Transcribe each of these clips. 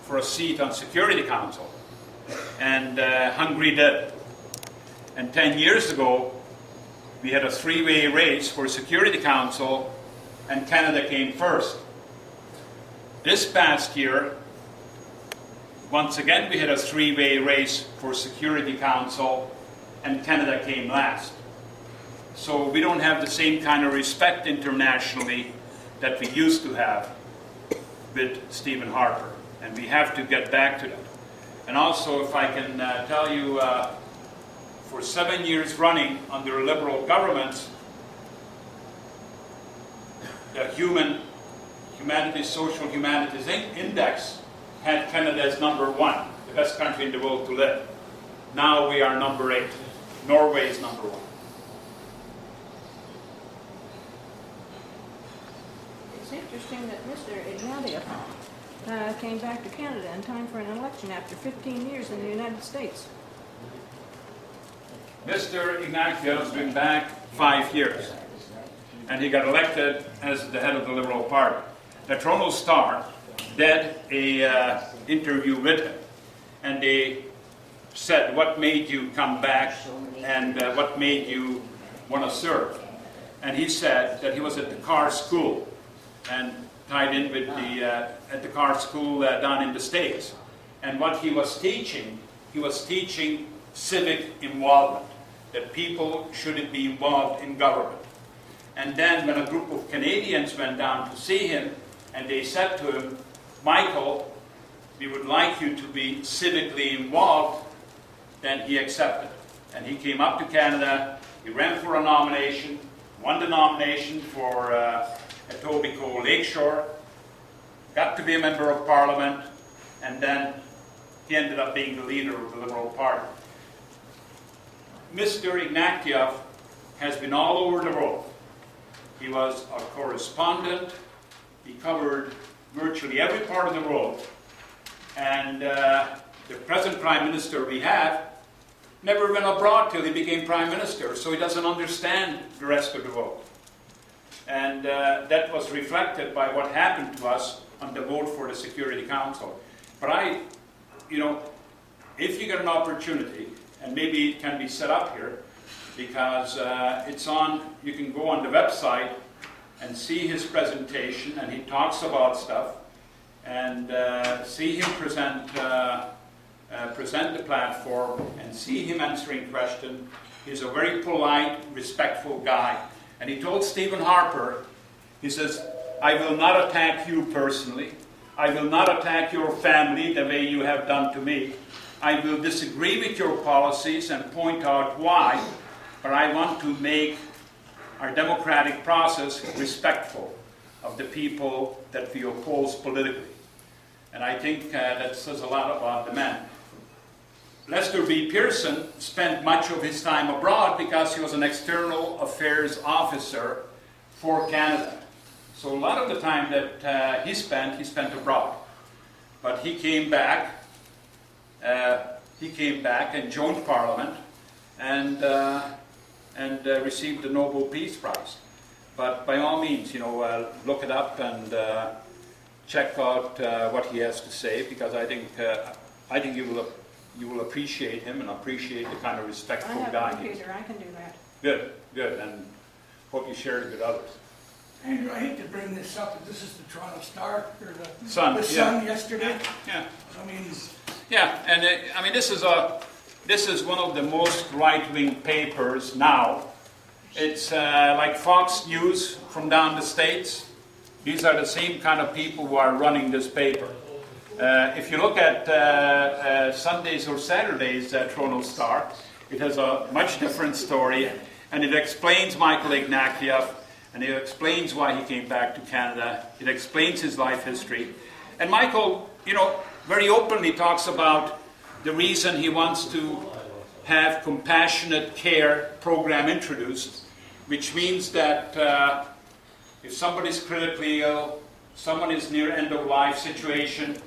for a seat on Security Council, and Hungary did. And 10 years ago, we had a three-way race for Security Council, and Canada came first. This past year, once again, we had a three-way race for Security Council, and Canada came last. So we don't have the same kind of respect internationally that we used to have with Stephen Harper, and we have to get back to that. And also, if I can tell you, for 7 years running under Liberal governments, the Social Humanities Index had Canada as #1, the best country in the world to live. Now we are #8. Norway is #1. It's interesting that Mr. Ignatieff came back to Canada in time for an election after 15 years in the United States. Mr. Ignatieff has been back 5 years, and he got elected as the head of the Liberal Party. The Toronto Star did an interview with him, and they said, what made you come back, and what made you want to serve? And he said that he was at the car school, and tied in with the at the car school down in the States. And what he was teaching civic involvement, that people shouldn't be involved in government. And then when a group of Canadians went down to see him, and they said to him, Michael, we would like you to be civically involved, then he accepted. And he came up to Canada, he ran for a nomination, won the nomination for Etobicoke Lakeshore, got to be a member of Parliament, and then he ended up being the leader of the Liberal Party. Mr. Ignatieff has been all over the world. He was a correspondent. He covered virtually every part of the world. And the present Prime Minister we have never went abroad till he became Prime Minister, so he doesn't understand the rest of the world. And that was reflected by what happened to us on the vote for the Security Council. But if you get an opportunity, and maybe it can be set up here, because you can go on the website and see his presentation, and he talks about stuff, and see him present the platform, and see him answering questions. He's a very polite, respectful guy. And he told Stephen Harper, he says, I will not attack you personally. I will not attack your family the way you have done to me. I will disagree with your policies and point out why, but I want to make our democratic process respectful of the people that we oppose politically. And I think that says a lot about the man. Lester B. Pearson spent much of his time abroad because he was an external affairs officer for Canada. So a lot of the time that he spent abroad. But he came back and joined Parliament and received the Nobel Peace Prize. But by all means, look it up and check out what he has to say, because I think you will appreciate him and appreciate the kind of respectful guy he is. I have a computer, I can do that. Good, and hope you share it with others. Andrew, I hate to bring this up, but this is the Toronto Star, or the Sun yesterday. Yeah. I mean, this is one of the most right-wing papers now. It's like Fox News from down the States. These are the same kind of people who are running this paper. If you look at Sundays or Saturdays Toronto Star, it has a much different story, and it explains Michael Ignatieff, and it explains why he came back to Canada. It explains his life history. And Michael, very openly talks about the reason he wants to have compassionate care program introduced, which means that if somebody's critically ill, someone is near end-of-life situation,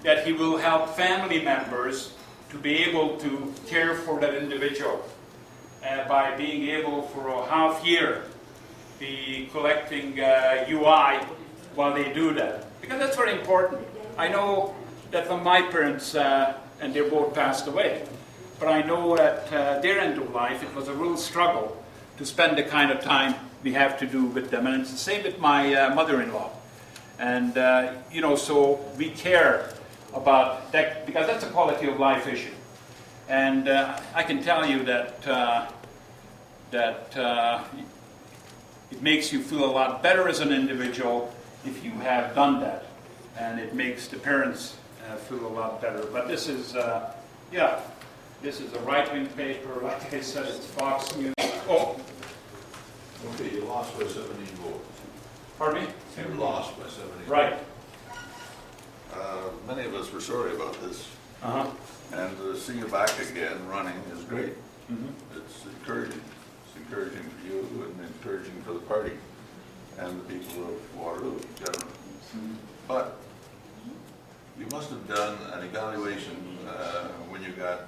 that he will help family members to be able to care for that individual by being able for a half year be collecting UI while they do that. Because that's very important. I know that when my parents, and they both passed away, but I know at their end of life, it was a real struggle to spend the kind of time we have to do with them. And it's the same with my mother-in-law. And, you know, so we care about that, because that's a quality of life issue. And I can tell you that, it makes you feel a lot better as an individual if you have done that. And it makes the parents feel a lot better. But this is, yeah, this is a right-wing paper. Like I said, it's Fox News. Oh, Okay, you lost by 17 votes. pardon me? You lost by 17. Right. Many of us were sorry about this, Uh-huh. and to see you back again running is great. Mhm. It's encouraging. It's encouraging for you and encouraging for the party and the people of Waterloo generally. But you must have done an evaluation when you got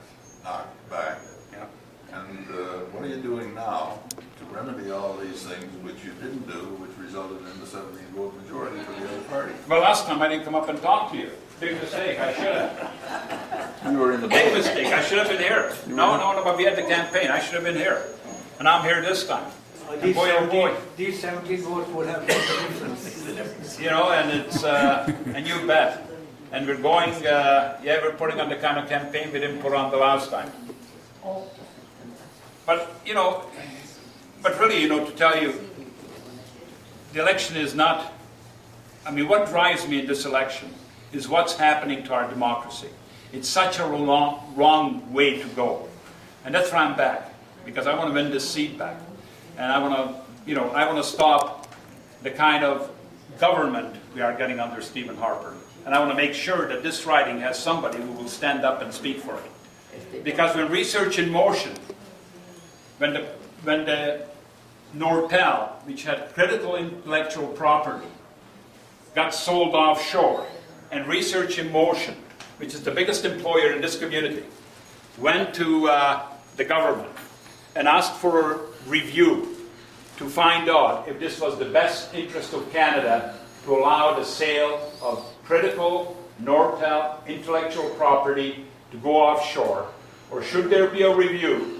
knocked back. Yeah. And what are you doing now to remedy all these things which you didn't do, which resulted in the 17-vote majority for the other party? Well, last time I didn't come up and talk to you. Big mistake. I should have. You were in the Big mistake. I should have been here. No, but we had the campaign. I should have been here. And I'm here this time. And boy, oh boy. These 17 votes would have made a difference. You know, and it's, and you bet. And we're going, yeah, we're putting on the kind of campaign we didn't put on the last time. But, you know, but really, you know, to tell you, the election is not, I mean, what drives me in this election is what's happening to our democracy. It's such a wrong way to go. And that's why I'm back, because I want to win this seat back. And I want to, you know, I want to stop the kind of government we are getting under Stephen Harper. And I want to make sure that this riding has somebody who will stand up and speak for it. Because when Research in Motion, when the Nortel, which had critical intellectual property, got sold offshore, and Research in Motion, which is the biggest employer in this community, went to the government and asked for a review to find out if this was the best interest of Canada to allow the sale of critical Nortel intellectual property to go offshore, or should there be a review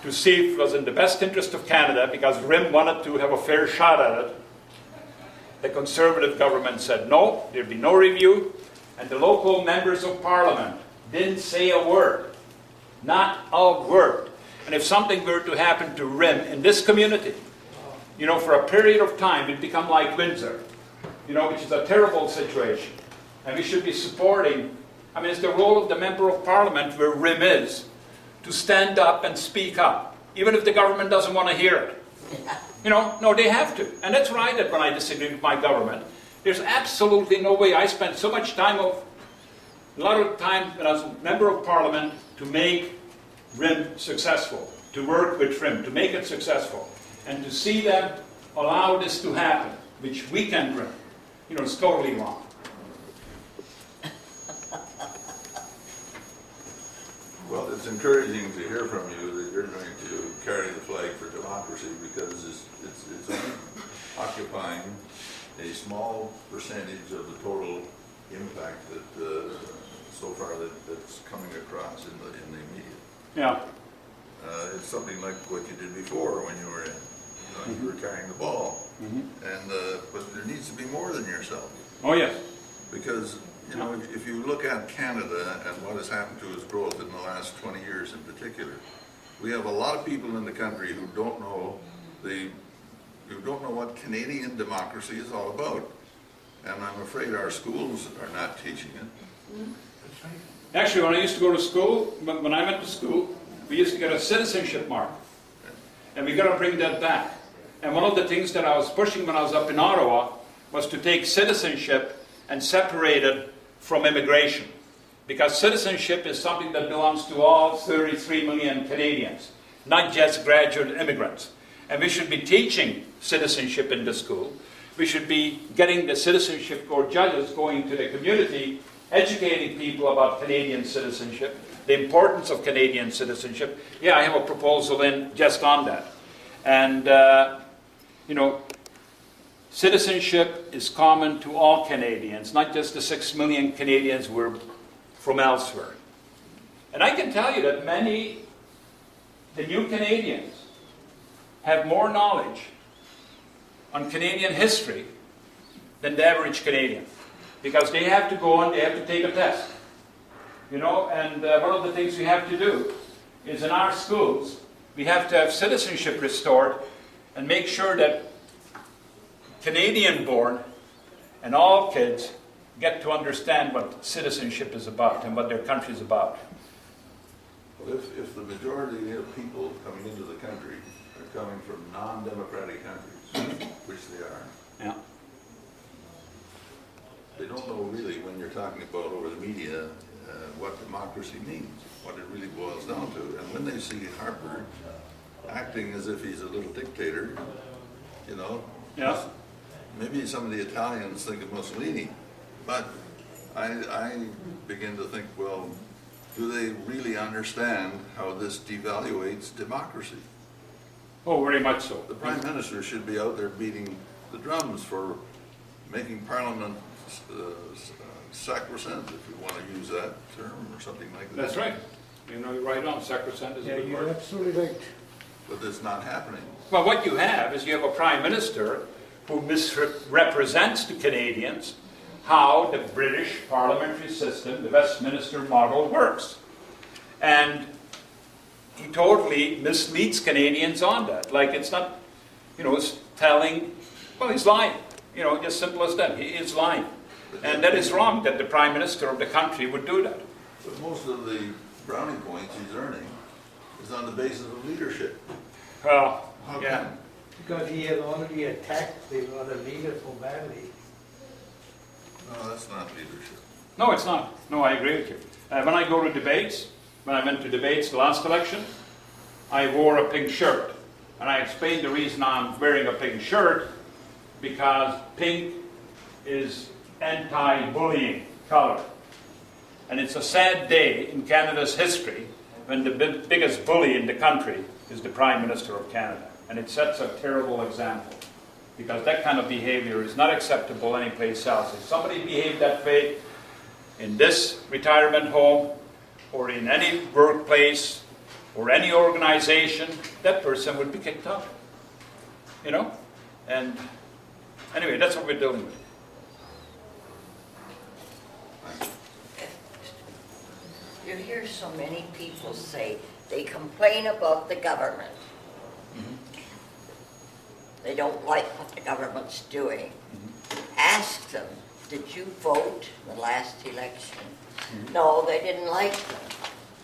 to see if it was in the best interest of Canada, because RIM wanted to have a fair shot at it. The Conservative government said no, there'd be no review, and the local members of Parliament didn't say a word. Not a word. And if something were to happen to RIM in this community, you know, for a period of time, it'd become like Windsor, you know, which is a terrible situation. And we should be supporting, I mean, it's the role of the Member of Parliament where RIM is, to stand up and speak up, even if the government doesn't want to hear it. You know, no, they have to. And that's what I did when I disagreed with my government. There's absolutely no way. I spent so much time, a lot of time when I was a Member of Parliament, to make RIM successful, to work with RIM, to make it successful. And to see them allow this to happen, which we can bring, you know, it's totally wrong. Well, it's encouraging to hear from you that you're going to carry the flag for democracy, because it's only occupying a small percentage of the total impact that so far that's coming across in the media. Yeah. It's something like what you did before when you were in. You know, you were carrying the ball, and but there needs to be more than yourself. Oh, yes. Because, you know, if you look at Canada and what has happened to its growth in the last 20 years in particular, we have a lot of people in the country who don't know what Canadian democracy is all about. And I'm afraid our schools are not teaching it. Actually, when I used to go to school, when I went to school, we used to get a citizenship mark. And we got to bring that back. And one of the things that I was pushing when I was up in Ottawa was to take citizenship and separate it from immigration. Because citizenship is something that belongs to all 33 million Canadians, not just graduate immigrants. And we should be teaching citizenship in the school. We should be getting the citizenship court judges going to the community, educating people about Canadian citizenship, the importance of Canadian citizenship. Yeah, I have a proposal in just on that. And, you know, citizenship is common to all Canadians, not just the 6 million Canadians who are from elsewhere. And I can tell you that the new Canadians, have more knowledge on Canadian history than the average Canadian. Because they have to go and they have to take a test. You know, and one of the things we have to do is in our schools, we have to have citizenship restored and make sure that Canadian-born and all kids get to understand what citizenship is about and what their country is about. Well, if the majority of people coming into the country are coming from non-democratic countries, which they are, Yeah. they don't know really when you're talking about over the media what democracy means, what it really boils down to. And when they see Harper acting as if he's a little dictator, you know, Yeah. maybe some of the Italians think of Mussolini, but I begin to think, well, do they really understand how this devaluates democracy? Oh, very much so. The Prime Minister should be out there beating the drums for making Parliament sacrosanct, if you want to use that term, or something like that. That's right. You know, you're right on. Sacrosanct is a Yeah, good you're word. absolutely right. But it's not happening. Well, what you have is you have a Prime Minister who misrepresents to Canadians how the British parliamentary system, the Westminster model, works. And he totally misleads Canadians on that. Like, it's not, you know, it's telling, well, he's lying. You know, just simple as that. He is lying. And that is wrong that the Prime Minister of the country would do that. But most of the brownie points he's earning is on the basis of leadership. Well, How yeah. come? Because he has already attacked the other leader so badly. No, that's not leadership. No, it's not. No, I agree with you. When I go to debates, when I went to debates the last election, I wore a pink shirt. And I explained the reason I'm wearing a pink shirt, because pink is anti-bullying color. And it's a sad day in Canada's history when the biggest bully in the country is the Prime Minister of Canada. And it sets a terrible example, because that kind of behavior is not acceptable anyplace else. If somebody behaved that way in this retirement home, or in any workplace, or any organization, that person would be kicked out. You know? And anyway, that's what we're dealing with. You hear so many people say they complain about the government. They don't like what the government's doing. Ask them, did you vote in the last election? No, they didn't like them.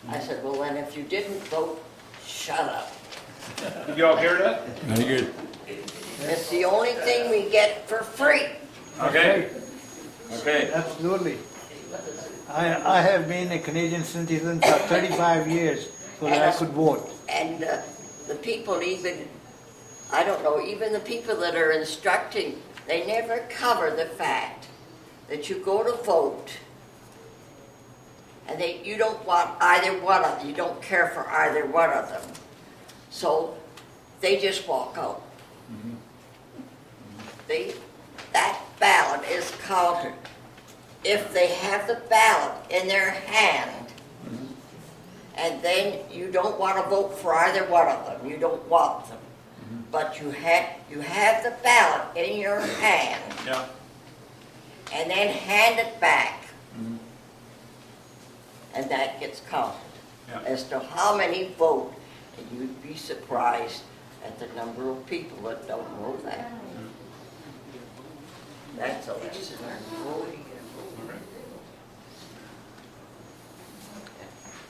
I said, well then if you didn't vote, shut up. Did you all hear that? Very good. It's the only thing we get for free. Okay. Okay. Absolutely. I have been a Canadian citizen for 35 years so that I could vote. And the people even, I don't know, even the people that are instructing, they never cover the fact that you go to vote and you don't want either one of them, you don't care for either one of them. So they just walk out. That ballot is counted. If they have the ballot in their hand, and then you don't want to vote for either one of them, you don't want them, but you have the ballot in your hand, Yeah. and then hand it back, and that gets counted. Yeah. As to how many vote, and you'd be surprised at the number of people that don't know that. That's a lesson in voting.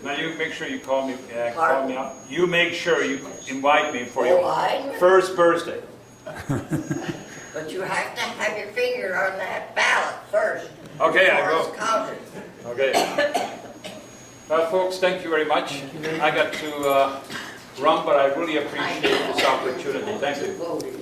Now you make sure you call me Pardon? out. You make sure you invite me for Oh, your I know. first birthday. But you have to have your finger on that ballot first. Okay, I before will. it's counted. Okay. Well, folks, thank you very much. I got to run, but I really appreciate this opportunity. Thank you. Voting.